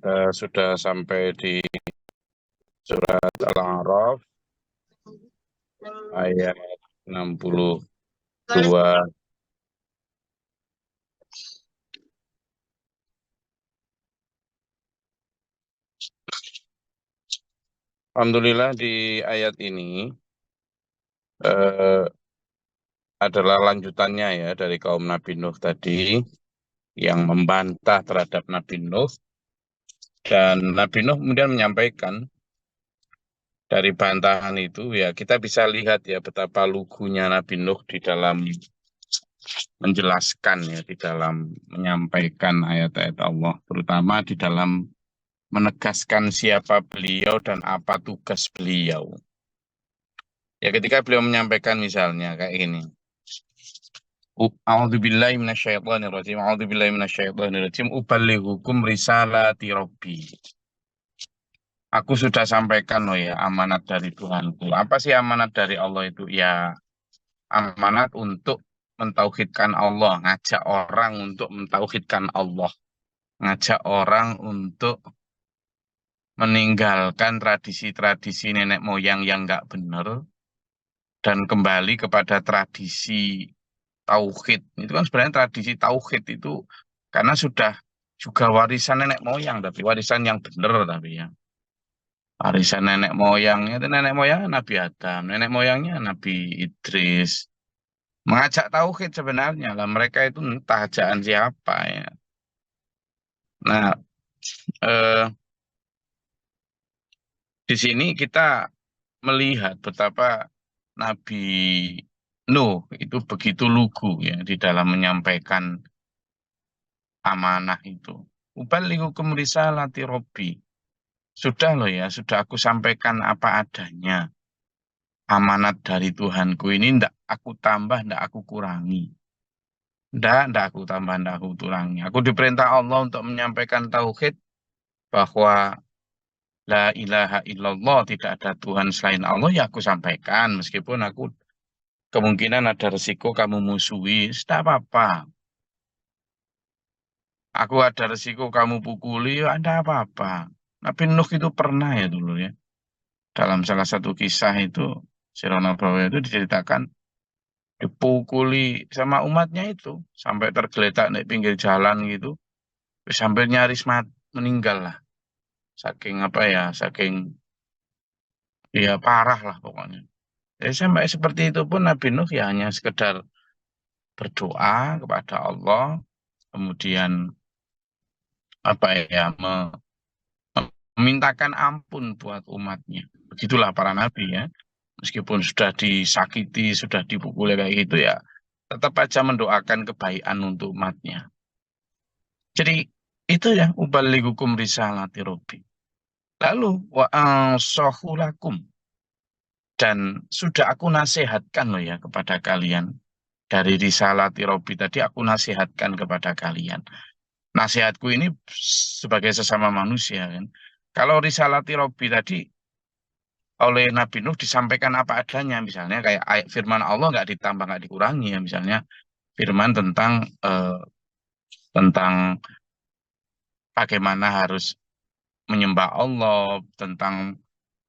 sudah sampai di surat Al-A'raf ayat 62. Alhamdulillah di ayat ini eh, adalah lanjutannya ya dari kaum Nabi Nuh tadi yang membantah terhadap Nabi Nuh, dan Nabi Nuh kemudian menyampaikan dari bantahan itu ya kita bisa lihat ya betapa lugunya Nabi Nuh di dalam menjelaskan ya, di dalam menyampaikan ayat-ayat Allah, terutama di dalam menegaskan siapa beliau dan apa tugas beliau. Ya ketika beliau menyampaikan misalnya kayak gini. A'udzubillahi minasyaitonirrajim. A'udzubillahi minasyaitonirrajim. Ubalighukum risalati rabbi. Aku sudah sampaikan loh ya amanat dari Tuhanku. Apa sih amanat dari Allah itu? Ya amanat untuk mentauhidkan Allah, ngajak orang untuk mentauhidkan Allah, ngajak orang untuk meninggalkan tradisi-tradisi nenek moyang yang nggak benar dan kembali kepada tradisi tauhid. Itu kan sebenarnya tradisi tauhid itu karena sudah juga warisan nenek moyang, tapi warisan yang benar tapi ya. Warisan nenek moyangnya itu nenek moyangnya Nabi Adam, nenek moyangnya Nabi Idris. Mengajak tauhid sebenarnya lah, mereka itu entah ajakan siapa ya. Nah, eh, di sini kita melihat betapa Nabi Nuh itu begitu lugu ya di dalam menyampaikan amanah itu. Ubalighukum risalati Rabbi. Sudah loh ya, sudah aku sampaikan apa adanya. Amanat dari Tuhanku ini ndak aku tambah, ndak aku kurangi. Ndak aku tambah, ndak aku kurangi. Aku diperintah Allah untuk menyampaikan tauhid bahwa la ilaha illallah, tidak ada Tuhan selain Allah, ya aku sampaikan. Meskipun aku kemungkinan ada resiko kamu musuhi, tidak apa-apa. Aku ada resiko kamu pukuli, ya ada apa-apa. Nabi Nuh itu pernah ya dulu ya. Dalam salah satu kisah itu, Sirah Nabawi itu diceritakan dipukuli sama umatnya itu sampai tergeletak di pinggir jalan gitu, terus sampai nyaris meninggal lah, saking apa ya, saking ya parah lah pokoknya. Jadi sampai seperti itu pun Nabi Nuh ya hanya sekedar berdoa kepada Allah, kemudian apa ya, memintakan ampun buat umatnya. Begitulah para nabi ya. Meskipun sudah disakiti, sudah dipukuli kayak gitu ya, tetap aja mendoakan kebaikan untuk umatnya. Jadi itu ya ubalighukum risalati rabbi. Lalu wa ansahu lakum, dan sudah aku nasihatkan loh ya kepada kalian. Dari risalati rabbi tadi aku nasihatkan kepada kalian. Nasihatku ini sebagai sesama manusia kan. Kalau risalati rabbi tadi oleh Nabi Nuh disampaikan apa adanya, misalnya kayak ayat firman Allah nggak ditambah nggak dikurangi ya, misalnya firman tentang bagaimana harus menyembah Allah, tentang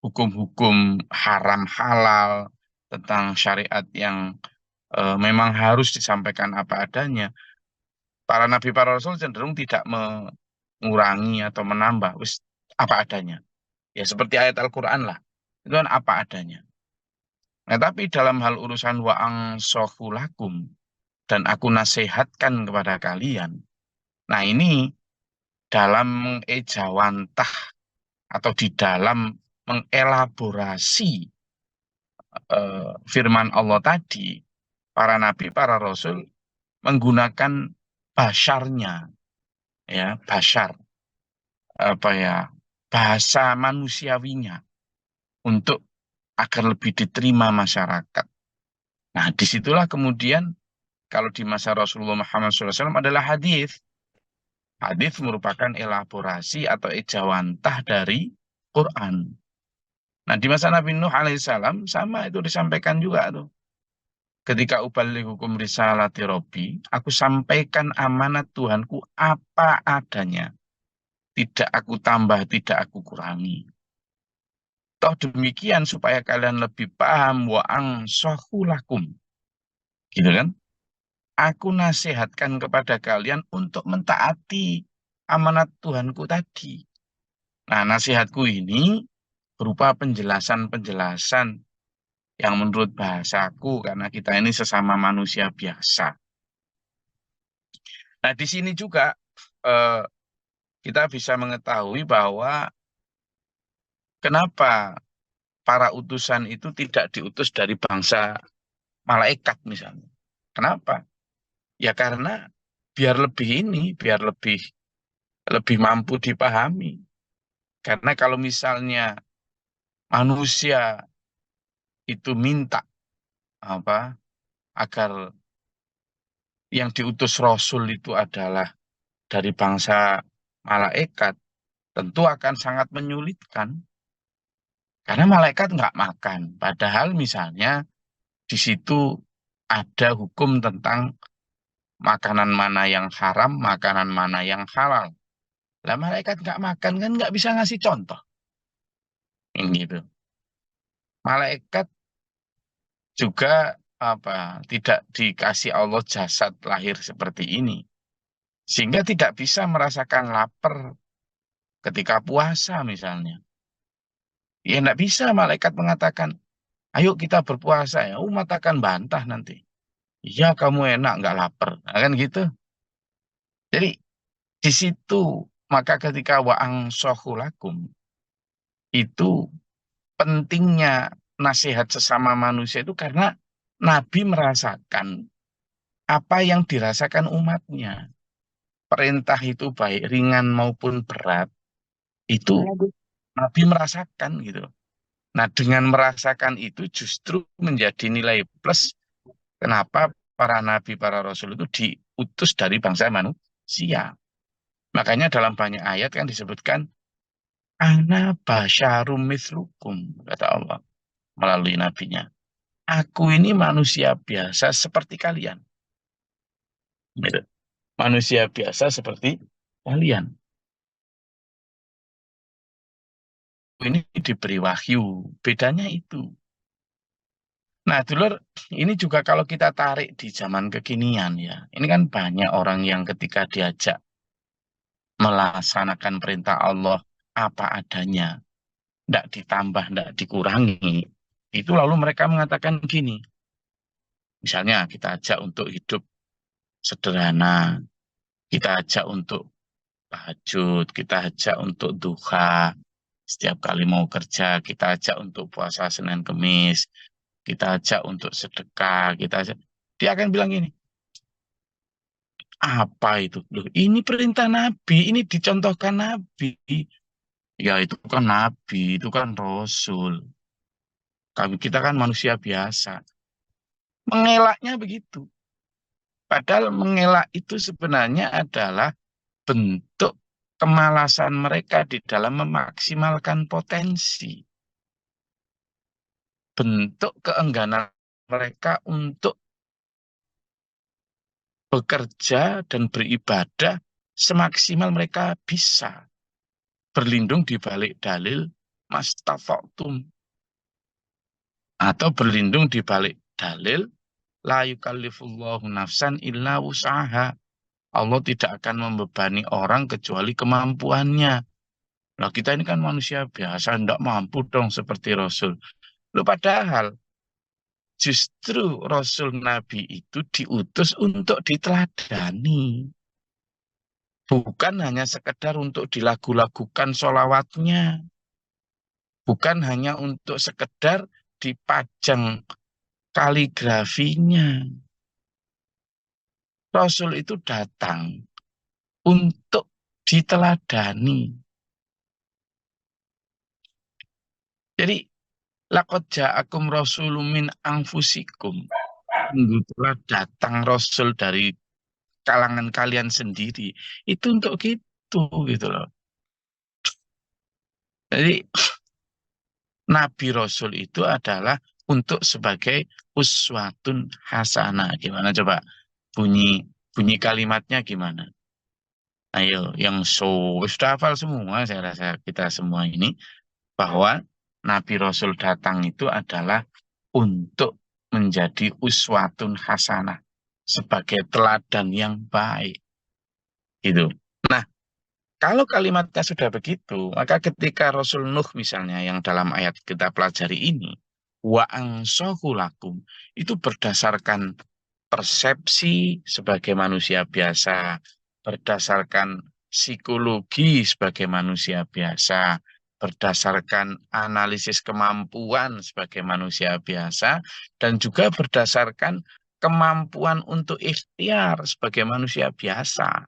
hukum-hukum haram halal, tentang syariat yang memang harus disampaikan apa adanya. Para nabi, para rasul cenderung tidak mengurangi atau menambah, wis apa adanya. Ya seperti ayat Al-Quran lah, itu kan apa adanya. Nah, tapi dalam hal urusan wa'ang lakum, dan aku nasihatkan kepada kalian. Nah, ini dalam mengejawantah atau di dalam mengelaborasi firman Allah tadi, para nabi, para rasul menggunakan basyarnya, ya, basyar, apa ya, bahasa manusiawinya untuk agar lebih diterima masyarakat. Nah, disitulah kemudian kalau di masa Rasulullah Muhammad SAW adalah hadis. Hadis merupakan elaborasi atau ejawantah dari Quran. Nah, di masa Nabi Nuh alaihissalam sama itu disampaikan juga tuh. Ketika ubalighukum risalati Rabbi, aku sampaikan amanat Tuhanku apa adanya. tidak aku tambah, tidak aku kurangi. Toh demikian supaya kalian lebih paham wa ansahu lakum. Gitu kan? Aku nasihatkan kepada kalian untuk mentaati amanat Tuhanku tadi. Nah, nasihatku ini berupa penjelasan-penjelasan yang menurut bahasaku, karena kita ini sesama manusia biasa. Nah, di sini juga eh, kita bisa mengetahui bahwa kenapa para utusan itu tidak diutus dari bangsa malaikat misalnya. Kenapa? Ya karena biar lebih lebih mampu dipahami. Karena kalau misalnya manusia itu minta apa agar yang diutus Rasul itu adalah dari bangsa malaikat, tentu akan sangat menyulitkan. Karena malaikat nggak makan. Padahal misalnya di situ ada hukum tentang makanan mana yang haram, makanan mana yang halal. Lah malaikat nggak makan kan nggak bisa ngasih contoh. Ini gitu. Malaikat juga tidak dikasih Allah jasad lahir seperti ini. Sehingga tidak bisa merasakan lapar ketika puasa misalnya. Ya enggak bisa malaikat mengatakan, ayo kita berpuasa ya. Umat akan bantah nanti. Iya kamu enak nggak lapar. Nah, kan gitu. Jadi di situ maka ketika wa'ang sohulakum itu pentingnya nasihat sesama manusia itu karena Nabi merasakan apa yang dirasakan umatnya. Perintah itu baik ringan maupun berat, itu Nabi merasakan gitu. Nah, dengan merasakan itu justru menjadi nilai plus kenapa para nabi, para rasul itu diutus dari bangsa manusia. Makanya dalam banyak ayat kan disebutkan, Ana basyarum mithlukum, kata Allah melalui nabinya. Aku ini manusia biasa seperti kalian. Gitu. Manusia biasa seperti kalian. Ini diberi wahyu. Bedanya itu. Nah, dulur, ini juga kalau kita tarik di zaman kekinian ya. Ini kan banyak orang yang ketika diajak melaksanakan perintah Allah apa adanya, tidak ditambah, tidak dikurangi. Itu lalu mereka mengatakan gini, misalnya kita ajak untuk hidup sederhana, kita ajak untuk tahajud, kita ajak untuk duha, setiap kali mau kerja, kita ajak untuk puasa Senin Kemis, kita ajak untuk sedekah, kita ajak. Dia akan bilang gini, apa itu? Loh, ini perintah Nabi, ini dicontohkan Nabi. Ya itu kan Nabi, itu kan Rasul. Kami kita kan manusia biasa. Mengelaknya begitu. Padahal mengelak itu sebenarnya adalah bentuk kemalasan mereka di dalam memaksimalkan potensi. Bentuk keengganan mereka untuk bekerja dan beribadah semaksimal mereka bisa. Berlindung di balik dalil mastafaktum. Atau berlindung di balik dalil la yukallifullahu nafsan illa wusaha. Allah tidak akan membebani orang kecuali kemampuannya. Nah, kita ini kan manusia biasa, tidak mampu dong seperti Rasul. Loh, padahal justru Rasul Nabi itu diutus untuk diteladani. Bukan hanya sekedar untuk dilagu-lagukan sholawatnya. Bukan hanya untuk sekedar dipajang kaligrafinya. Rasul itu datang untuk diteladani. Jadi, laqad ja'akum rasulun min anfusikum. Sungguh telah datang Rasul dari kalangan kalian sendiri. Itu untuk gitu loh. Jadi, Nabi Rasul itu adalah untuk sebagai uswatun hasanah. Gimana coba bunyi bunyi kalimatnya gimana? Ayo, yang sudah hafal semua, saya rasa kita semua ini, bahwa Nabi Rasul datang itu adalah untuk menjadi uswatun hasanah, sebagai teladan yang baik. Gitu. Nah, kalau kalimatnya sudah begitu, maka ketika Rasul Nuh misalnya yang dalam ayat kita pelajari ini, wa angsohu lakum, itu berdasarkan persepsi sebagai manusia biasa, berdasarkan psikologi sebagai manusia biasa, berdasarkan analisis kemampuan sebagai manusia biasa, dan juga berdasarkan kemampuan untuk ikhtiar sebagai manusia biasa.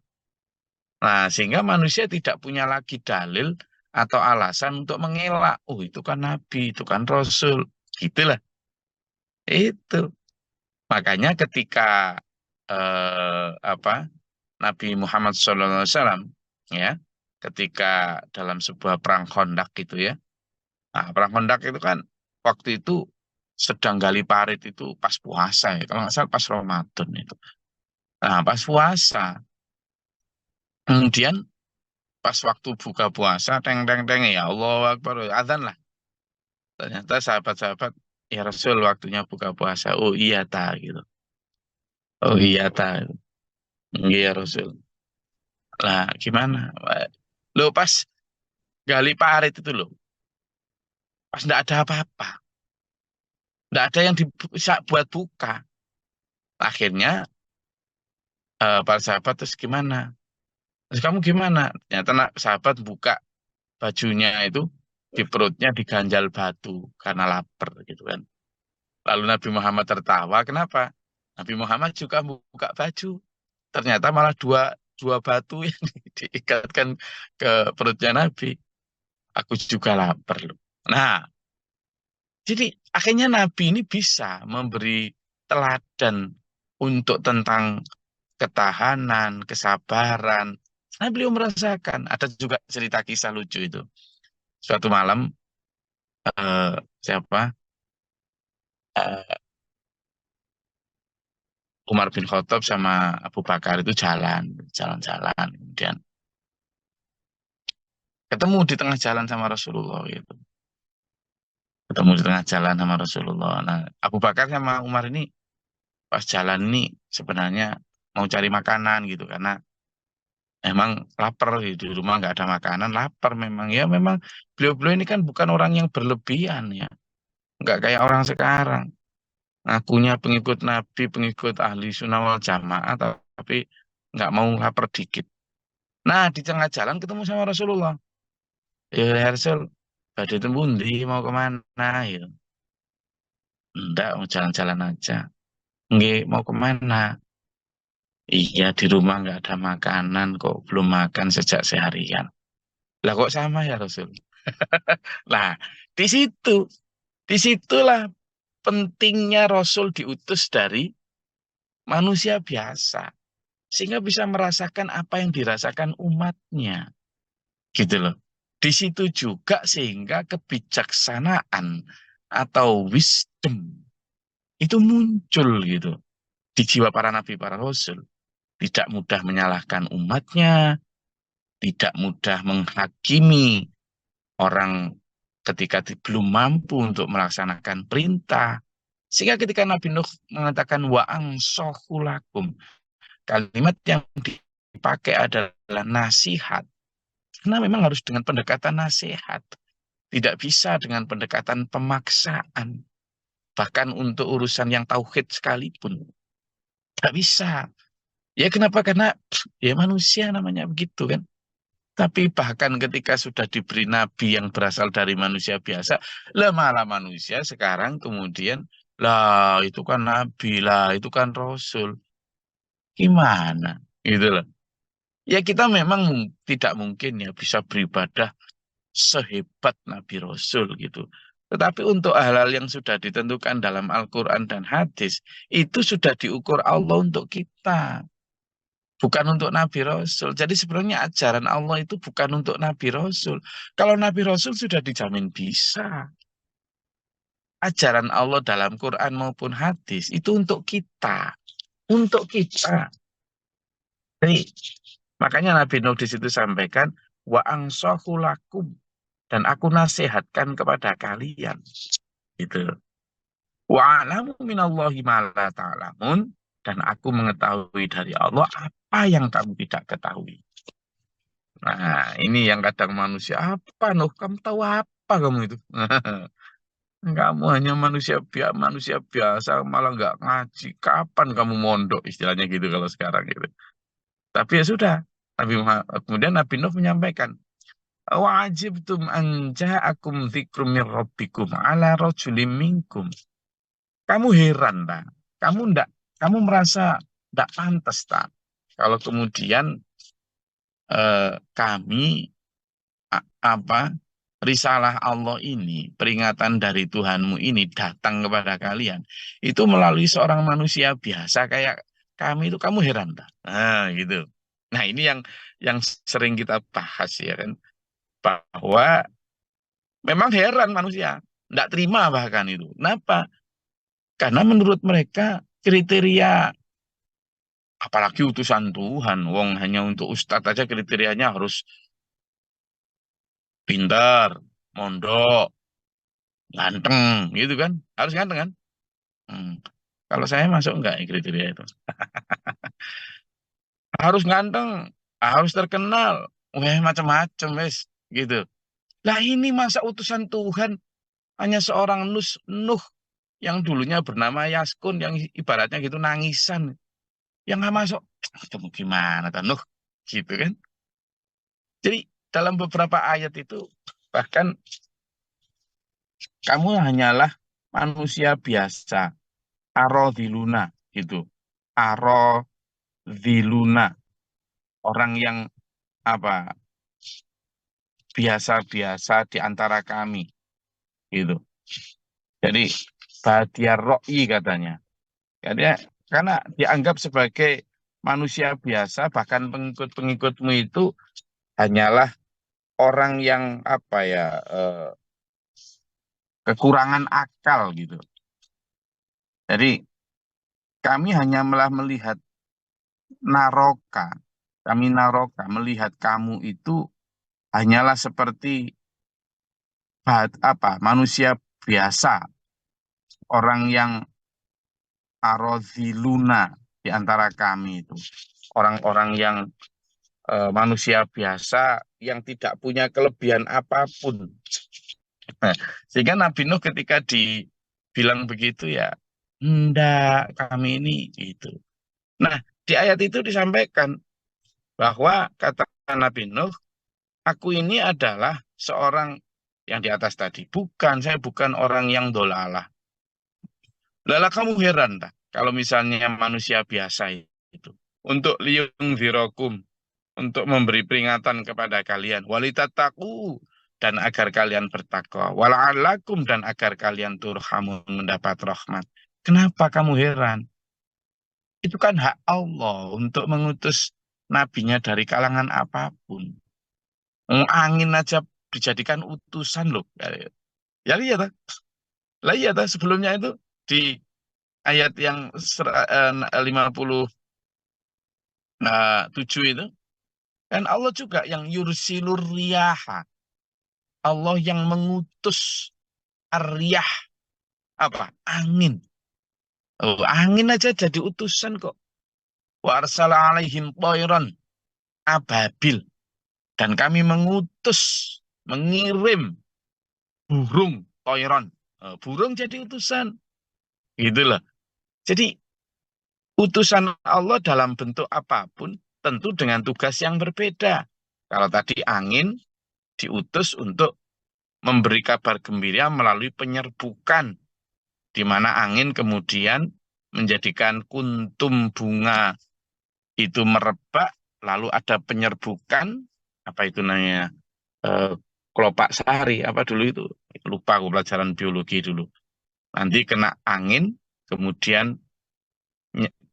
Nah, sehingga manusia tidak punya lagi dalil atau alasan untuk mengelak. Oh, itu kan nabi, itu kan rasul. Gitulah. Itu. Makanya ketika apa Nabi Muhammad SAW ya, ketika dalam sebuah perang Khandaq gitu ya. Nah, perang Khandaq itu kan waktu itu sedang gali parit itu pas puasa ya. Kalau nggak salah pas Ramadan itu. Nah, pas puasa. Kemudian pas waktu buka puasa, teng teng teng ya Allah Akbar, adzan lah. Ternyata sahabat-sahabat, ya Rasul waktunya buka puasa. Oh iya ta gitu. Oh iya ta. Iya Rasul. Lah gimana? Lo pas gali parit itu loh, pas nggak ada apa-apa, nggak ada yang bisa buat buka. Akhirnya para sahabat terus gimana? Terus kamu gimana? Ternyata sahabat buka bajunya itu di perutnya diganjal batu karena lapar gitu kan. Lalu Nabi Muhammad tertawa, kenapa? Nabi Muhammad juga buka baju. Ternyata malah dua dua batu yang diikatkan ke perutnya Nabi. Aku juga lapar loh. Nah, jadi akhirnya Nabi ini bisa memberi teladan untuk tentang ketahanan, kesabaran. Nah, beliau merasakan. Ada juga cerita kisah lucu itu. Suatu malam, siapa? Eh, Umar bin Khattab sama Abu Bakar itu jalan-jalan. Kemudian ketemu di tengah jalan sama Rasulullah gitu. Ketemu di tengah jalan sama Rasulullah. Nah, Abu Bakar sama Umar ini pas jalan ini sebenarnya mau cari makanan gitu karena emang lapar gitu, di rumah nggak ada makanan, lapar memang ya memang beliau-beliau ini kan bukan orang yang berlebihan ya, nggak kayak orang sekarang. Ngakunya pengikut Nabi, pengikut ahli sunnah wal jamaah, tapi nggak mau lapar dikit. Nah, di tengah jalan ketemu sama Rasulullah. Ya Rasul, badhe tembundi mau kemana ya? Enggak, mau jalan-jalan aja. Nggih, mau kemana? Iya, di rumah nggak ada makanan kok, belum makan sejak seharian. Lah kok sama ya Rasul? Lah, di situ, disitulah pentingnya Rasul diutus dari manusia biasa. Sehingga bisa merasakan apa yang dirasakan umatnya. Gitu loh. Di situ juga sehingga kebijaksanaan atau wisdom itu muncul gitu di jiwa para nabi, para rasul. Tidak mudah menyalahkan umatnya, tidak mudah menghakimi orang ketika belum mampu untuk melaksanakan perintah. Sehingga ketika Nabi Nuh mengatakan wa'ang sohulakum, kalimat yang dipakai adalah nasihat. Karena memang harus dengan pendekatan nasihat. Tidak bisa dengan pendekatan pemaksaan. Bahkan untuk urusan yang tauhid sekalipun. Tidak bisa. Ya kenapa? Karena ya manusia namanya begitu kan. Tapi bahkan ketika sudah diberi nabi yang berasal dari manusia biasa, lah malah manusia sekarang kemudian, lah itu kan nabi, lah itu kan rasul. Gimana? Gitu loh. Ya kita memang tidak mungkin ya bisa beribadah sehebat Nabi Rasul gitu. Tetapi untuk hal-hal yang sudah ditentukan dalam Al-Quran dan hadis, itu sudah diukur Allah untuk kita. Bukan untuk Nabi Rasul. Jadi sebenarnya ajaran Allah itu bukan untuk Nabi Rasul. Kalau Nabi Rasul sudah dijamin bisa. Ajaran Allah dalam Quran maupun hadis itu untuk kita. Untuk kita. Jadi Makanya Nabi Nuh di situ sampaikan wa angsahu lakum, dan aku nasihatkan kepada kalian. Gitu. Wa a'lamu minallahi ma la ta'lamun, dan aku mengetahui dari Allah apa yang kamu tidak ketahui. Nah, ini yang kadang manusia, apa Nuh, kamu tahu apa kamu itu? Kamu hanya manusia biasa, malah nggak ngaji. Kapan kamu mondok, istilahnya gitu kalau sekarang gitu. Tapi ya sudah. Kemudian Nabi Nuh menyampaikan, wajibtum an ja'akum dzikrum min rabbikum ala rajulin minkum. Kamu heran tak? Kamu merasa tidak pantas tak? Kalau kemudian kami apa risalah Allah ini, peringatan dari Tuhanmu ini datang kepada kalian, itu melalui seorang manusia biasa kayak kami itu, kamu heran tak? Nah, gitu. Nah, ini yang sering kita bahas ya kan, bahwa memang heran manusia, tidak terima bahkan itu. Kenapa? Karena menurut mereka kriteria, apalagi utusan Tuhan, wong hanya untuk ustadz aja kriterianya harus pintar, mondok, ganteng, gitu kan? Harus ganteng kan? Hmm. Kalau saya masuk enggak ya kriteria itu? Harus ganteng, harus terkenal, weh macam-macam wes, gitu. Lah ini masa utusan Tuhan hanya seorang Nuh yang dulunya bernama Yaskun, yang ibaratnya gitu nangisan, yang nggak masuk, itu gimana tuh Nuh, gitu kan? Jadi dalam beberapa ayat itu bahkan kamu hanyalah manusia biasa, arodiluna gitu, arodiluna, orang yang apa biasa-biasa di antara kami gitu. Jadi badiar ro'i katanya. Karena dianggap sebagai manusia biasa, bahkan pengikut-pengikutmu itu hanyalah orang yang apa ya, kekurangan akal gitu. Jadi kami hanya malah melihat naroka, kami naroka melihat kamu itu hanyalah seperti manusia biasa, orang yang arodziluna di antara kami itu, orang-orang yang manusia biasa yang tidak punya kelebihan apapun. Nah, sehingga Nabi Nuh ketika dibilang begitu ya, enggak, kami ini itu. Nah, di ayat itu disampaikan bahwa kata Nabi Nuh, aku ini adalah seorang yang di atas tadi. Bukan, saya bukan orang yang dolalah. Lala kamu heran tak? Kalau misalnya manusia biasa itu. Untuk liung zirokum, untuk memberi peringatan kepada kalian. Walitataku, dan agar kalian bertakwa. Wala'alakum, dan agar kalian turhamun, mendapat rahmat. Kenapa kamu heran? Itu kan hak Allah untuk mengutus nabinya dari kalangan apapun. Angin aja dijadikan utusan loh. Ya iya tak? Lah iya tak? Sebelumnya itu di ayat yang 57 itu, kan Allah juga yang yursilur riyaha. Allah yang mengutus riyah, apa? Angin. Oh, angin aja jadi utusan kok. Wa arsala alaihim toiron ababil. Dan kami mengutus, mengirim burung toiron. Burung jadi utusan. Gitu loh. Jadi utusan Allah dalam bentuk apapun tentu dengan tugas yang berbeda. Kalau tadi angin diutus untuk memberi kabar gembira melalui penyerbukan, di mana angin kemudian menjadikan kuntum bunga itu merebak, lalu ada penyerbukan, apa itu namanya, eh, kelopak sari, apa dulu itu, lupa aku pelajaran biologi dulu. Nanti kena angin, kemudian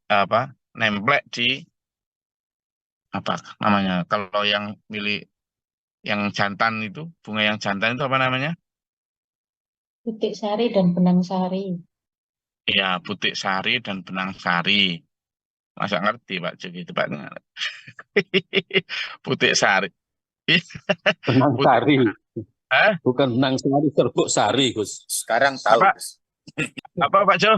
apa nemplek di apa namanya, kalau yang milik yang jantan itu, bunga yang jantan itu apa namanya? Butik sari dan benang sari. Ya, butik sari dan benang sari. Masa ngerti Pak Jo itu Pak. Putik Sari. Benang Putik. sari. Eh? Bukan benang sari, serbuk sari, Gus. Sekarang tahu, Apa? Gus. Apa Pak Jo?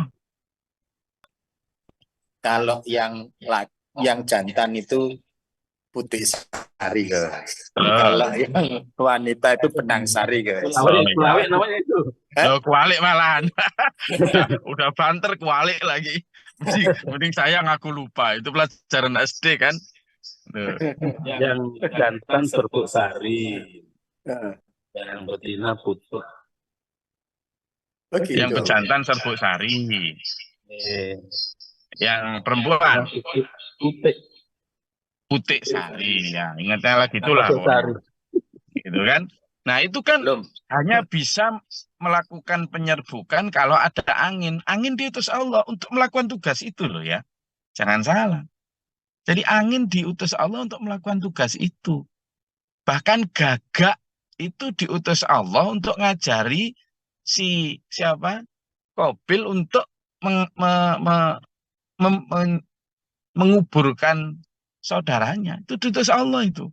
Kalau yang jantan itu putih sari, guys. Kalau yang wanita itu benang sari, guys. Kulawik Namanya itu. Loh, kualik malahan. udah banter kualik lagi. Mending saya ngaku lupa. Itu pelajaran SD kan. Tuh. Yang jantan serbuk sari. Yang betina putih. Yang pejantan serbuk sari. Yang perempuan putik sari. Ya, ingatnya lagi itulah. Gitu kan. Nah, itu kan hanya bisa melakukan penyerbukan kalau ada angin. Angin diutus Allah untuk melakukan tugas itu loh ya. Jangan salah. Jadi angin diutus Allah untuk melakukan tugas itu. Bahkan gagak itu diutus Allah untuk ngajari siapa? Qabil untuk menguburkan saudaranya. Itu diutus Allah itu.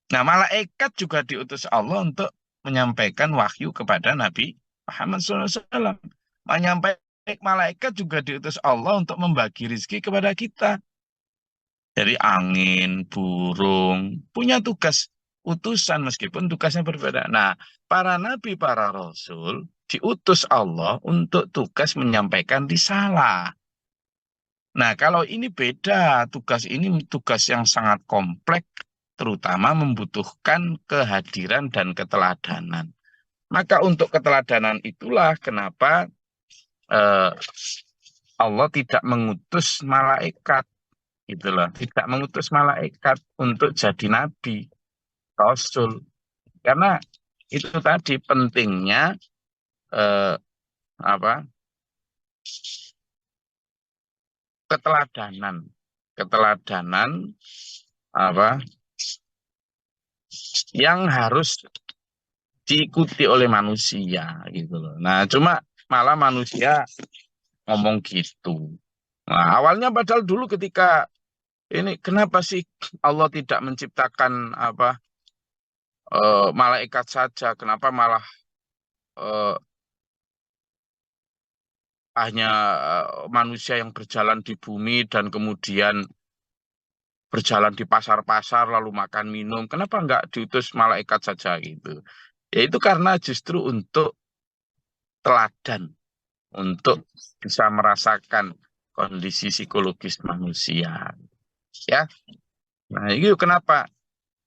Nah, malaikat juga diutus Allah untuk menyampaikan wahyu kepada Nabi Muhammad SAW. Menyampaikan malaikat juga diutus Allah untuk membagi rezeki kepada kita. Jadi angin, burung, punya tugas utusan meskipun tugasnya berbeda. Nah, para nabi, para rasul diutus Allah untuk tugas menyampaikan risalah. Nah, kalau ini beda, tugas ini tugas yang sangat kompleks, terutama membutuhkan kehadiran dan keteladanan. Maka untuk keteladanan itulah kenapa Allah tidak mengutus malaikat, itulah tidak mengutus malaikat untuk jadi nabi, rasul, karena itu tadi pentingnya keteladanan yang harus diikuti oleh manusia gitu loh. Nah, cuma malah manusia ngomong gitu. Nah, awalnya padahal dulu ketika ini kenapa sih Allah tidak menciptakan malaikat saja? Kenapa malah hanya manusia yang berjalan di bumi dan kemudian berjalan di pasar-pasar lalu makan minum? Kenapa nggak diutus malaikat saja gitu? Ya itu karena justru untuk teladan, untuk bisa merasakan kondisi psikologis manusia. Ya, nah itu kenapa?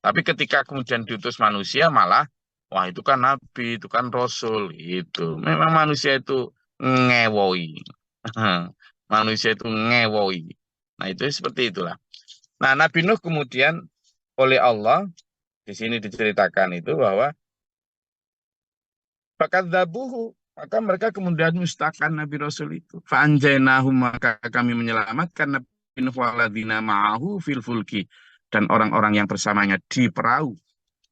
Tapi ketika kemudian diutus manusia malah, wah itu kan nabi, itu kan rasul, itu. Memang manusia itu ngewoi. Manusia itu ngewoi. Nah itu seperti itulah. Nah Nabi Nuh kemudian oleh Allah, di sini diceritakan itu bahwa fakadzabuhu, maka mereka kemudian mendustakan Nabi Rasul itu. Fa'anjainahum, maka kami menyelamatkan Nabi Nuh waladina ma'ahu fil fulki, dan orang-orang yang bersamanya di perahu.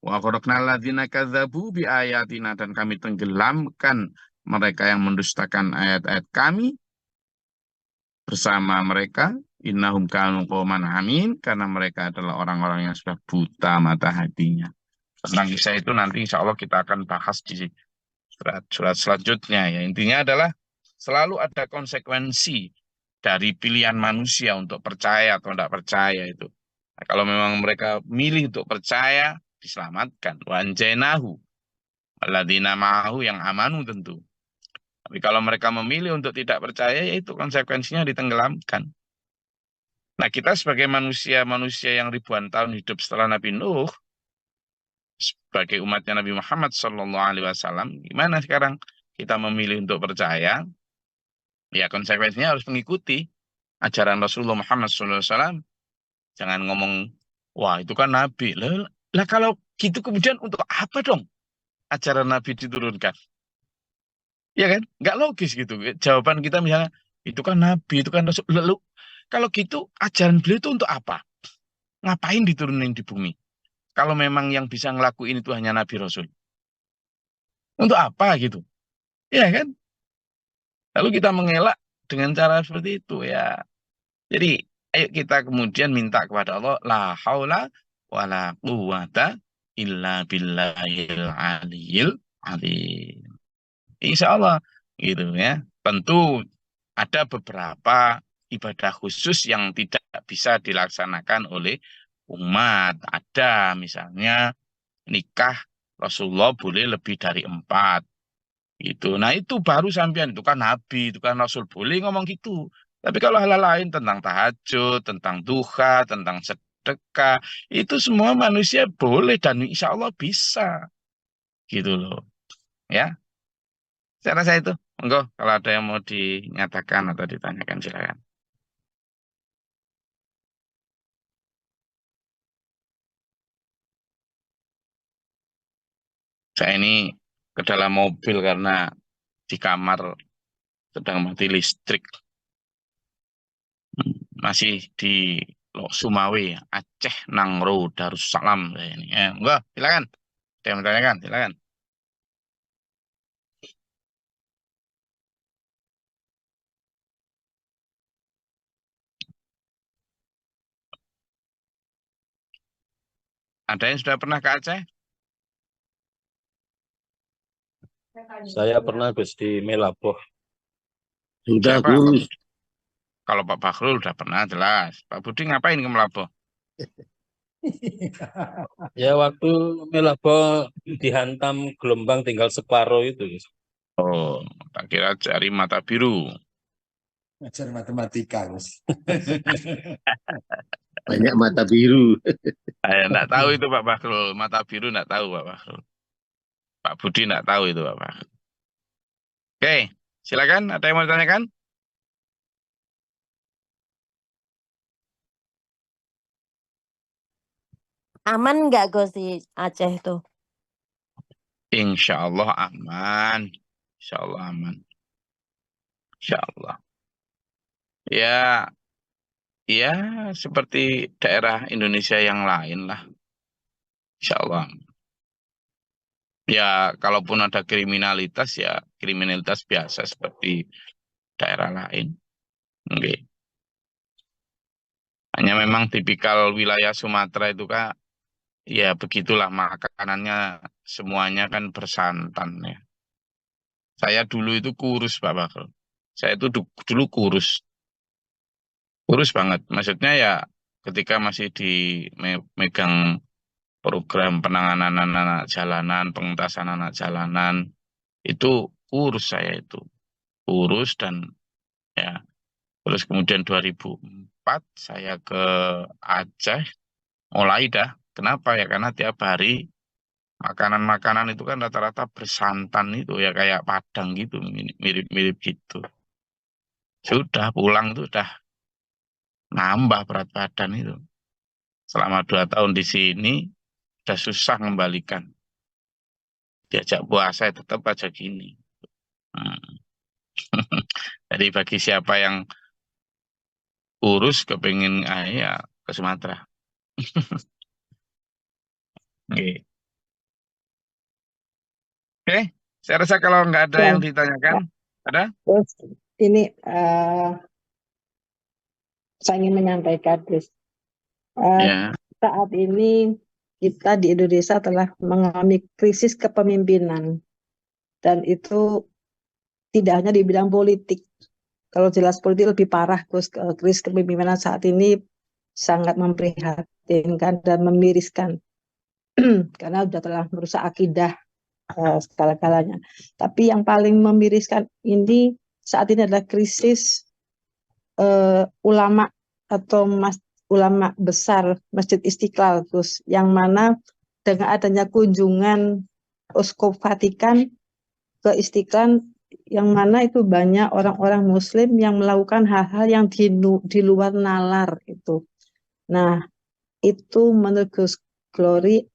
Wa aghraqnal ladzina kadzabu bi ayatina, dan kami tenggelamkan mereka yang mendustakan ayat-ayat kami bersama mereka. Innahum kanu qauman amin, karena mereka adalah orang-orang yang sudah buta mata hatinya. Tentang kisah itu nanti insya Allah kita akan bahas di surat selanjutnya ya. Intinya adalah selalu ada konsekuensi dari pilihan manusia untuk percaya atau tidak percaya itu. Nah, kalau memang mereka milih untuk percaya, diselamatkan. Wanjainahu, alladzina ma'ahu, yang amanu tentu. Tapi kalau mereka memilih untuk tidak percaya, ya itu konsekuensinya ditenggelamkan. Nah, kita sebagai manusia yang ribuan tahun hidup setelah Nabi Nuh, sebagai umatnya Nabi Muhammad SAW, gimana sekarang kita memilih untuk percaya? Ya konsekuensinya harus mengikuti ajaran Rasulullah Muhammad SAW. Jangan ngomong, wah itu kan Nabi. Lah kalau gitu kemudian untuk apa dong ajaran Nabi diturunkan? Ya kan? Nggak logis gitu. Jawaban kita misalnya, itu kan Nabi, itu kan Rasul. Lalu kalau gitu ajaran beliau itu untuk apa? Ngapain diturunin di bumi? Kalau memang yang bisa ngelakuin itu hanya Nabi Rasul. Untuk apa gitu? Ya kan? Lalu kita mengelak dengan cara seperti itu ya. Jadi Ayo kita kemudian minta kepada Allah, la haula wala quwata illa billahil aliyil alim. Insya Allah gitu ya. Tentu ada beberapa ibadah khusus yang tidak bisa dilaksanakan oleh umat. Ada misalnya nikah Rasulullah boleh lebih dari 4 gitu. Nah itu baru sampean, itu kan Nabi, itu kan Rasul boleh ngomong gitu. Tapi kalau hal lain tentang tahajud, tentang duha, tentang sedekah, itu semua manusia boleh dan insya Allah bisa gitu loh. Ya, saya rasa itu. Monggo kalau ada yang mau dinyatakan atau ditanyakan silakan. Saya ini ke dalam mobil karena di kamar sedang mati listrik. Masih di Lok Sumawe, Aceh, Nangro, Darussalam saya ini. Enggak, silakan. Ada yang menanyakan, silakan. Ada yang sudah pernah ke Aceh? Saya pernah Gus di Melaboh. Sudah Siapa? Gus. Kalau Pak Bakhrul udah pernah jelas. Pak Budi ngapain ke Melaboh? Ya waktu Melaboh dihantam gelombang tinggal separuh itu Gus. Oh, tak kira cari mata biru. Ngajar matematika, Gus. Banyak mata biru. Saya enggak tahu itu Pak Bakhrul. Mata biru enggak tahu Pak Bakhrul. Pak Budi enggak tahu itu Pak Bakhrul. Oke, silakan. Ada yang mau ditanyakan? Aman nggak Gus di Aceh itu? Insya Allah aman. Insya Allah aman. Insya Allah. Ya, ya seperti daerah Indonesia yang lain lah. Insya Allah. Ya, kalaupun ada kriminalitas, ya kriminalitas biasa seperti daerah lain. Oke. Hanya memang tipikal wilayah Sumatera itu Kak, ya begitulah makanannya semuanya kan bersantan ya. Saya dulu itu kurus Pak Bakal. Saya itu dulu kurus. Kurus banget. Maksudnya ya ketika masih megang program penanganan anak jalanan, pengentasan anak jalanan, itu kurus saya itu. Kurus dan ya. Terus kemudian 2004 saya ke Aceh, mulai dah. Kenapa ya? Karena tiap hari makanan-makanan itu kan rata-rata bersantan itu ya kayak Padang gitu, mirip-mirip gitu. Sudah pulang tuh udah nambah berat badan itu. Selama 2 tahun di sini udah susah mengembalikan. Diajak puasa tetap aja gini. Hmm. Jadi bagi siapa yang kurus kepingin ya ke Sumatera. Oke. Oke, saya rasa kalau nggak ada Ya, yang ditanyakan, ada? terus ini saya ingin menyampaikan, Gus. Ya, Saat ini kita di Indonesia telah mengalami krisis kepemimpinan, dan itu tidak hanya di bidang politik. Kalau jelas politik lebih parah, Gus. Krisis kepemimpinan saat ini sangat memprihatinkan dan memiriskan karena sudah telah merusak akidah segala-galanya. Tapi yang paling memiriskan ini saat ini adalah krisis ulama atau ulama besar Masjid Istiqlal, Gus, yang mana dengan adanya kunjungan Uskup Vatikan ke Istiqlal, yang mana itu banyak orang-orang Muslim yang melakukan hal-hal yang di luar nalar itu. Nah, itu menurut Gus Glory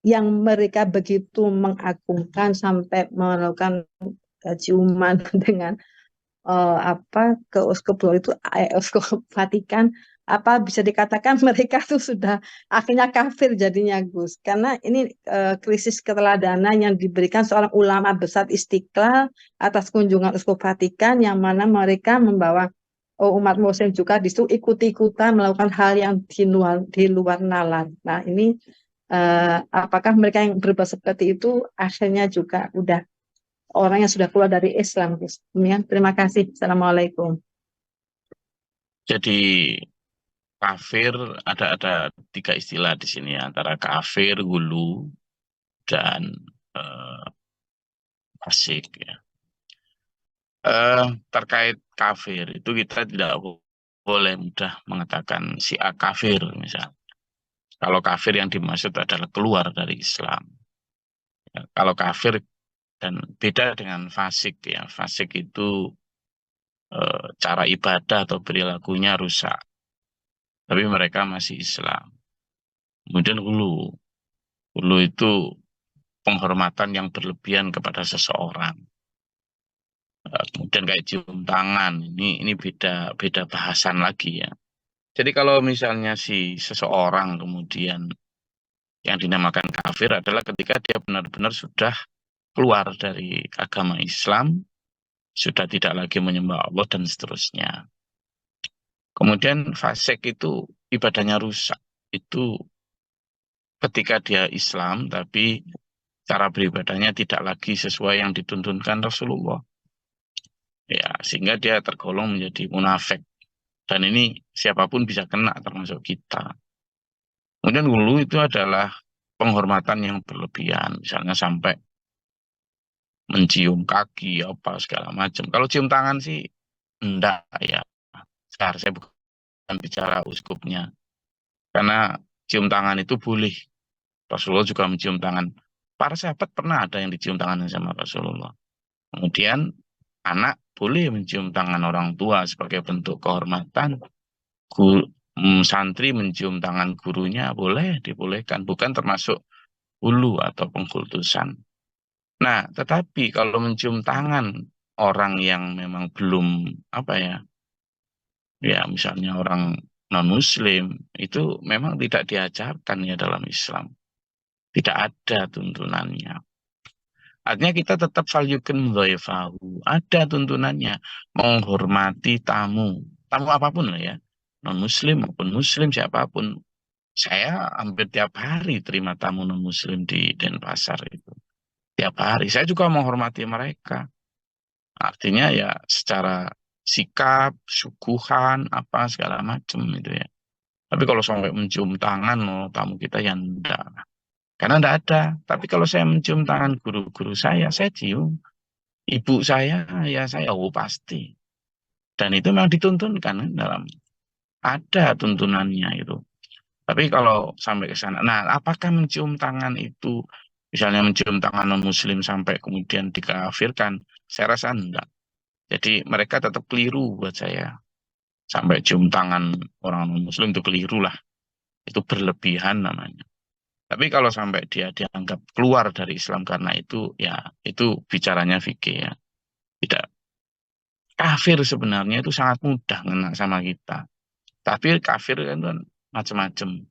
yang mereka begitu mengagungkan sampai melakukan ciuman dengan ke Uskup Glory itu Uskup Vatikan, apa bisa dikatakan mereka tuh sudah akhirnya kafir jadinya, Gus, karena ini krisis keteladanan yang diberikan seorang ulama besar Istiqlal atas kunjungan Uskup Vatikan, yang mana mereka membawa umat muslim juga disitu ikut-ikutan melakukan hal yang di luar nalar. Nah, ini apakah mereka yang berbuat seperti itu akhirnya juga udah orang yang sudah keluar dari Islam, Gus? Demikian, terima kasih. Assalamualaikum. Jadi kafir ada 3 istilah di sini, antara kafir, hulu, dan eh, fasik ya. Terkait kafir itu kita tidak boleh mudah mengatakan si A kafir misal. Kalau kafir yang dimaksud adalah keluar dari Islam. Ya, kalau kafir dan beda dengan fasik ya. Fasik itu cara ibadah atau perilakunya rusak. Tapi mereka masih Islam. Kemudian hulu. Hulu itu penghormatan yang berlebihan kepada seseorang. Kemudian kayak cium tangan, ini beda bahasan lagi ya. Jadi kalau misalnya si seseorang kemudian yang dinamakan kafir adalah ketika dia benar-benar sudah keluar dari agama Islam, sudah tidak lagi menyembah Allah dan seterusnya. Kemudian fasik itu ibadahnya rusak. Itu ketika dia Islam tapi cara beribadahnya tidak lagi sesuai yang dituntunkan Rasulullah. Ya, sehingga dia tergolong menjadi munafik. Dan ini siapapun bisa kena, termasuk kita. Kemudian hulu itu adalah penghormatan yang berlebihan. Misalnya sampai mencium kaki, apa segala macam. Kalau cium tangan sih, enggak ya. Sekarang saya bukan bicara uskupnya. Karena cium tangan itu boleh. Rasulullah juga mencium tangan. Para sahabat pernah ada yang dicium tangan sama Rasulullah. Kemudian anak boleh mencium tangan orang tua sebagai bentuk kehormatan. Santri mencium tangan gurunya boleh, dibolehkan. Bukan termasuk hulu atau pengkultusan. Nah, tetapi kalau mencium tangan orang yang memang belum, ya misalnya orang non-muslim, itu memang tidak diajarkan ya dalam Islam. Tidak ada tuntunannya. Artinya kita tetap falyukrim dhaifahu. Ada tuntunannya. Menghormati tamu. Tamu apapun lah ya. Non-muslim maupun muslim siapapun. Saya hampir tiap hari terima tamu non-muslim di Denpasar itu. Tiap hari. Saya juga menghormati mereka. Artinya ya secara sikap, suguhan, apa segala macam itu ya. Tapi kalau sampai mencium tangan tamu kita ya enggak. Karena enggak ada. Tapi kalau saya mencium tangan guru-guru saya cium. Ibu saya, ya saya pasti. Dan itu memang dituntunkan kan, dalam ada tuntunannya itu. Tapi kalau sampai ke sana, nah apakah mencium tangan itu, misalnya mencium tangan non-muslim sampai kemudian dikafirkan? Saya rasa enggak. Jadi mereka tetap keliru buat saya. Sampai cium tangan orang non-muslim itu keliru lah. Itu berlebihan namanya. Tapi kalau sampai dia dianggap keluar dari Islam karena itu, ya itu bicaranya fikih ya. Tidak. Kafir sebenarnya itu sangat mudah ngena sama kita. Tapi kafir kan macam-macam.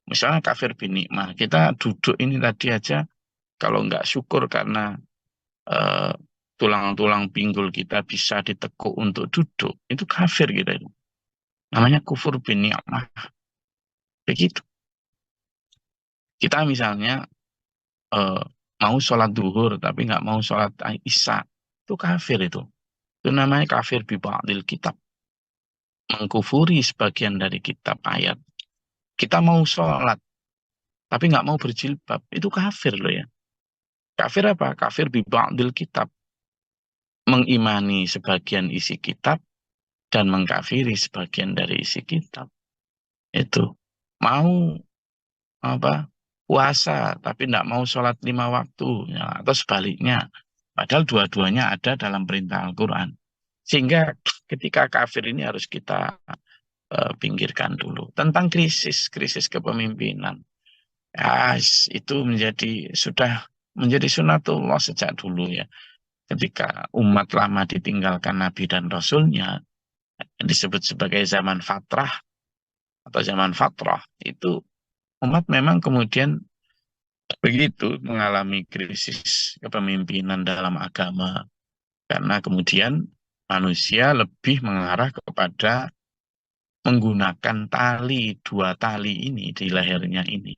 Misalnya kafir binikmah. Kita duduk ini tadi aja, kalau nggak syukur karena tulang-tulang pinggul kita bisa ditekuk untuk duduk, itu kafir kita itu. Namanya kufur binikmah. Begitu. Kita misalnya mau sholat duhur tapi nggak mau sholat isya, itu kafir itu. Itu namanya kafir bi ba'dil kitab. Mengkufuri sebagian dari kitab ayat. Kita mau sholat tapi nggak mau berjilbab, itu kafir loh ya. Kafir apa? Kafir bi ba'dil kitab. Mengimani sebagian isi kitab dan mengkafiri sebagian dari isi kitab. Itu. Mau puasa tapi tidak mau sholat 5 waktu ya, atau sebaliknya, padahal dua-duanya ada dalam perintah Al-Quran. Sehingga ketika kafir ini harus kita pinggirkan dulu. Tentang krisis kepemimpinan ya, itu sudah menjadi sunatullah sejak dulu ya. Ketika umat lama ditinggalkan Nabi dan Rasulnya, disebut sebagai zaman fatrah atau zaman fatrah, itu umat memang kemudian begitu mengalami krisis kepemimpinan dalam agama. Karena kemudian Manusia lebih mengarah kepada menggunakan tali, dua tali ini di lehernya ini,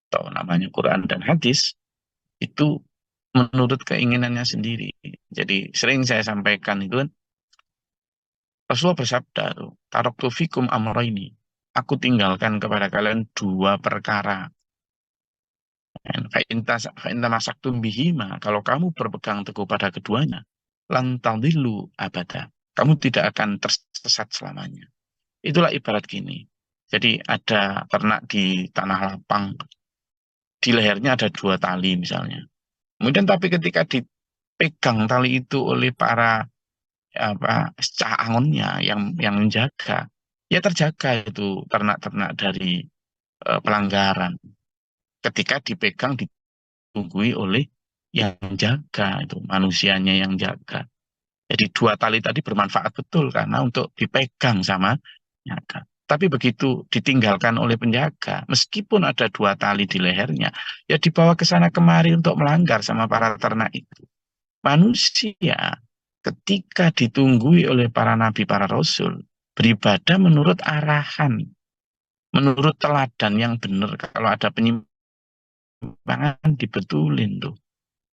atau namanya Quran dan hadis, itu menurut keinginannya sendiri. Jadi sering saya sampaikan itu kan, Rasulullah bersabda tuh, taraktu fikum amrayni, aku tinggalkan kepada kalian dua perkara. Fa'inta masaktum bihima, kalau kamu berpegang teguh pada keduanya, lantadillu abada, kamu tidak akan tersesat selamanya. Itulah ibarat gini. Jadi ada ternak di tanah lapang, di lehernya ada dua tali misalnya. Kemudian tapi ketika dipegang tali itu oleh para cah angonnya yang menjaga, ya terjaga itu ternak-ternak dari pelanggaran. Ketika dipegang ditunggui oleh yang jaga, itu manusianya yang jaga. Jadi dua tali tadi bermanfaat betul karena untuk dipegang sama penjaga. Tapi begitu ditinggalkan oleh penjaga, meskipun ada dua tali di lehernya, ya dibawa ke sana kemari untuk melanggar sama para ternak itu. Manusia ketika ditunggui oleh para nabi, para rasul, beribadah menurut arahan, menurut teladan yang benar. Kalau ada penyimpangan dibetulin tuh.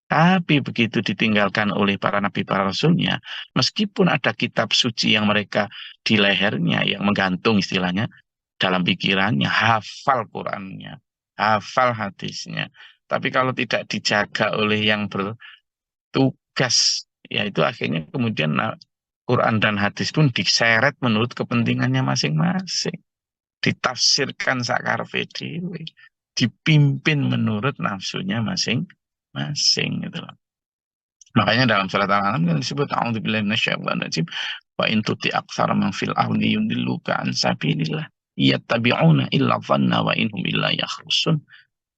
Tapi begitu ditinggalkan oleh para nabi, para rasulnya, meskipun ada kitab suci yang mereka di lehernya, yang menggantung istilahnya, dalam pikirannya, hafal Qurannya, hafal hadisnya. Tapi kalau tidak dijaga oleh yang bertugas, ya itu akhirnya kemudian Quran dan hadis pun diseret menurut kepentingannya masing-masing. Ditafsirkan sakarepe dhewe, dipimpin menurut nafsunya masing-masing gitu loh. Makanya dalam surat Al-An'am kan disebut a'udzubillahi minasyaitonir rajim wa in tuti aktsara man fil ardi yudilluka an sabilillah yattabi'una illa dhanna wa inhum illa yakhrusun.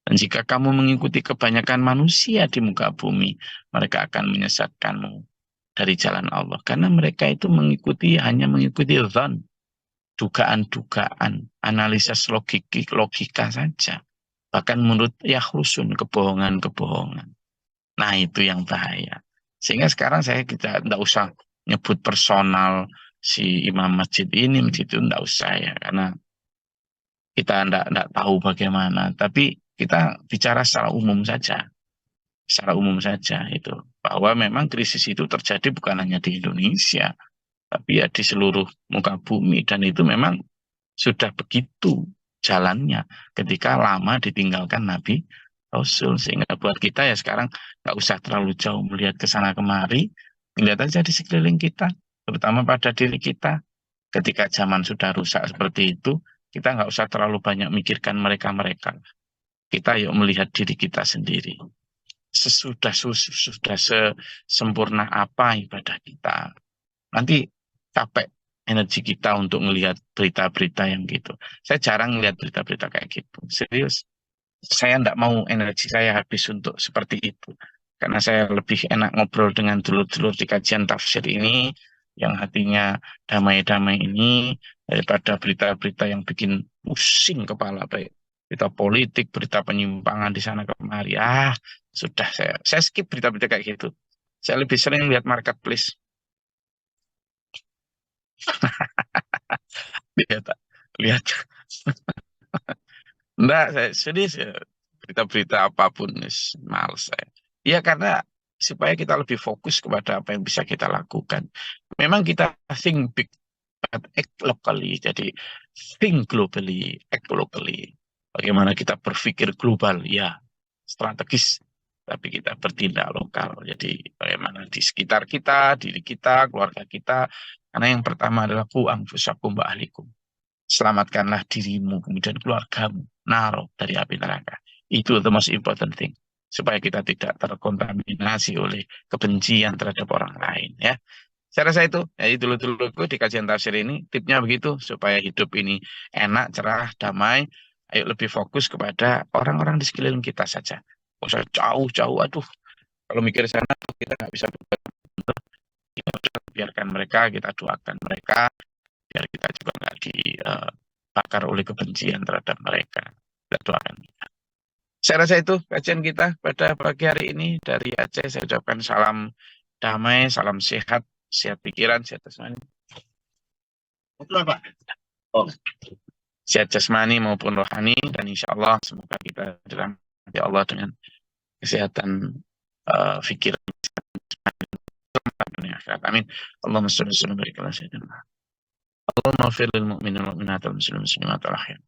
Dan jika kamu mengikuti kebanyakan manusia di muka bumi, mereka akan menyesatkanmu dari jalan Allah, karena mereka itu hanya mengikuti dzan, dugaan-dugaan, analisis logika saja. Bahkan menurut yakhrusun, kebohongan-kebohongan. Nah, itu yang bahaya. Sehingga sekarang saya tidak usah nyebut personal si imam masjid ini, masjid itu tidak usah ya, karena kita tidak tahu bagaimana. Tapi kita bicara secara umum saja. Secara umum saja itu. Bahwa memang krisis itu terjadi bukan hanya di Indonesia, tapi ya di seluruh muka bumi. Dan itu memang sudah begitu jalannya ketika lama ditinggalkan Nabi Rasul. Sehingga buat kita ya sekarang nggak usah terlalu jauh melihat ke sana kemari, lihat aja di sekeliling kita, terutama pada diri kita. Ketika zaman sudah rusak seperti itu, kita nggak usah terlalu banyak mikirkan mereka-mereka. Kita yuk melihat diri kita sendiri. Sudah sesempurna apa ibadah kita. Nanti capek energi kita untuk melihat berita-berita yang gitu. Saya jarang melihat berita-berita kayak gitu. Serius. Saya tidak mau energi saya habis untuk seperti itu. Karena saya lebih enak ngobrol dengan dulur-dulur di kajian tafsir ini, yang hatinya damai-damai ini, daripada berita-berita yang bikin pusing kepala, baik berita politik, berita penyimpangan di sana kemari. Sudah saya skip berita-berita kayak gitu. Saya lebih sering lihat marketplace. lihat. Enggak, saya serius ya. Berita-berita apapun, males saya. Ya karena supaya kita lebih fokus kepada apa yang bisa kita lakukan. Memang kita think big, but act locally. Jadi think globally, act locally. Bagaimana kita berpikir global, ya strategis, tapi kita bertindak lokal. Jadi bagaimana di sekitar kita, diri kita, keluarga kita. Karena yang pertama adalah ku anfusakum wa ahlikum. Selamatkanlah dirimu, kemudian keluargamu, naro dari api neraka. Itu the most important thing. Supaya kita tidak terkontaminasi oleh kebencian terhadap orang lain. Ya, saya rasa itu. Ya, dulu-duluku di kajian tafsir ini, tipnya begitu. Supaya hidup ini enak, cerah, damai. Ayo lebih fokus kepada orang-orang di sekeliling kita saja. Nggak usah jauh-jauh, aduh. Kalau mikir sana, kita nggak bisa berbuat. Biarkan mereka, kita doakan mereka. Biar kita juga nggak dibakar oleh kebencian terhadap mereka. Kita doakan mereka. Saya rasa itu kajian kita pada pagi hari ini dari Aceh. Saya ucapkan salam damai, salam sehat, sehat pikiran, sehat jasmani. Itu apa? Oh, sehat jasmani maupun rohani, dan insya Allah semoga kita dirahmati Allah dengan kesehatan pikiran dunia akhirat. Amin. Allahumma shalli wa sallim wa barik ala sayyidina. Allahumma ighfir lil mu'minina wal mu'minat wal muslimin wal muslimat wal ahya.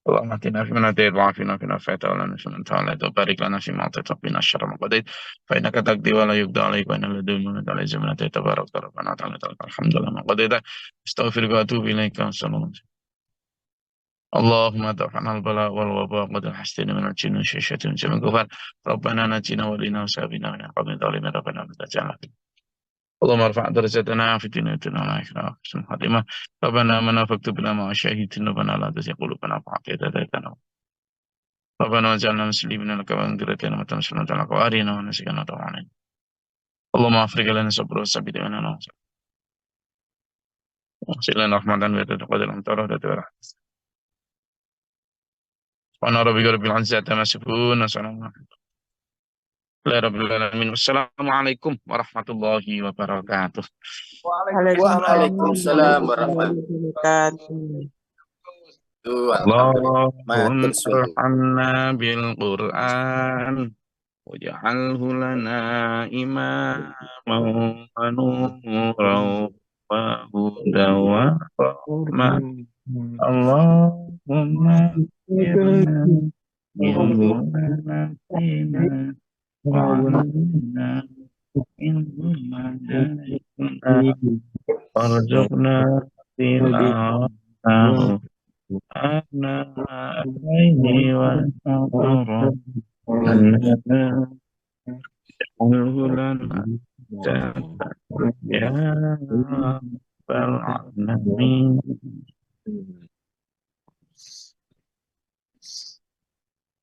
اللهم اهدنا فيمن هديت وعافنا فيمن عافيت ولا فيمن توليت وبارك لنا فيما اعطيت وقنا شر ما قضيت فانك تقضي ولا يقضى عليك وان الذي من على زمن تبارك ربنا وتعالى الحمد لله ما قضيت استغفرك واتوب اليك صلى الله عليه وسلم. اللهم ادفع عنا البلاء والوباء قد الحسن من الجن والشيشة من جميع الكفار ربنا نجينا ولينا وسابنا من قوم ظالمين ربنا لا تجعلنا اللهم ارفع درجاتنا في الدنيا والآخرة حسن الخاتمة ربنا آمنا فاكتبنا مع الشاهدين ربنا لا تزغ قلوبنا بعد إذ هديتنا ربنا واجعلنا مسلمين لك وانذرتنا متى مسلمين لك وارنا ونسينا طوعنا اللهم افرغ لنا صبر وثبت بيننا وسل لنا رحمة وتقبل الأمطار وتتبرع سبحان ربك رب العزة عما يصفون وسلام على رب العالمين والسلام عليكم ورحمة الله وبركاته. Waalaikumsalam warahmatullahi wabarakatuh. wabarakatuh. اللهم Matur suwun. ارحمنا بالقرآن واجعله لنا إماما ونورا وهدى ورحمة اللهم اغفرنا من ذنوبنا وعنا منهم عذابنا وارزقنا تلاوته آناء الليل والنهار إننا اجعله لنا يا رب العالمين.